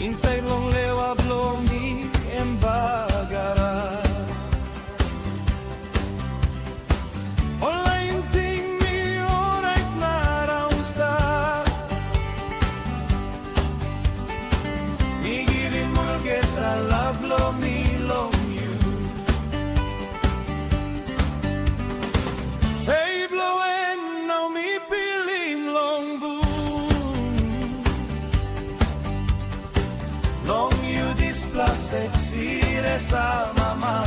inside long lewa blow me embagara. Online ting me alright na sta. Me give him get a love blow me long you. Hey blow and now me feel him long boom. Long you this plus sexy Resa mama.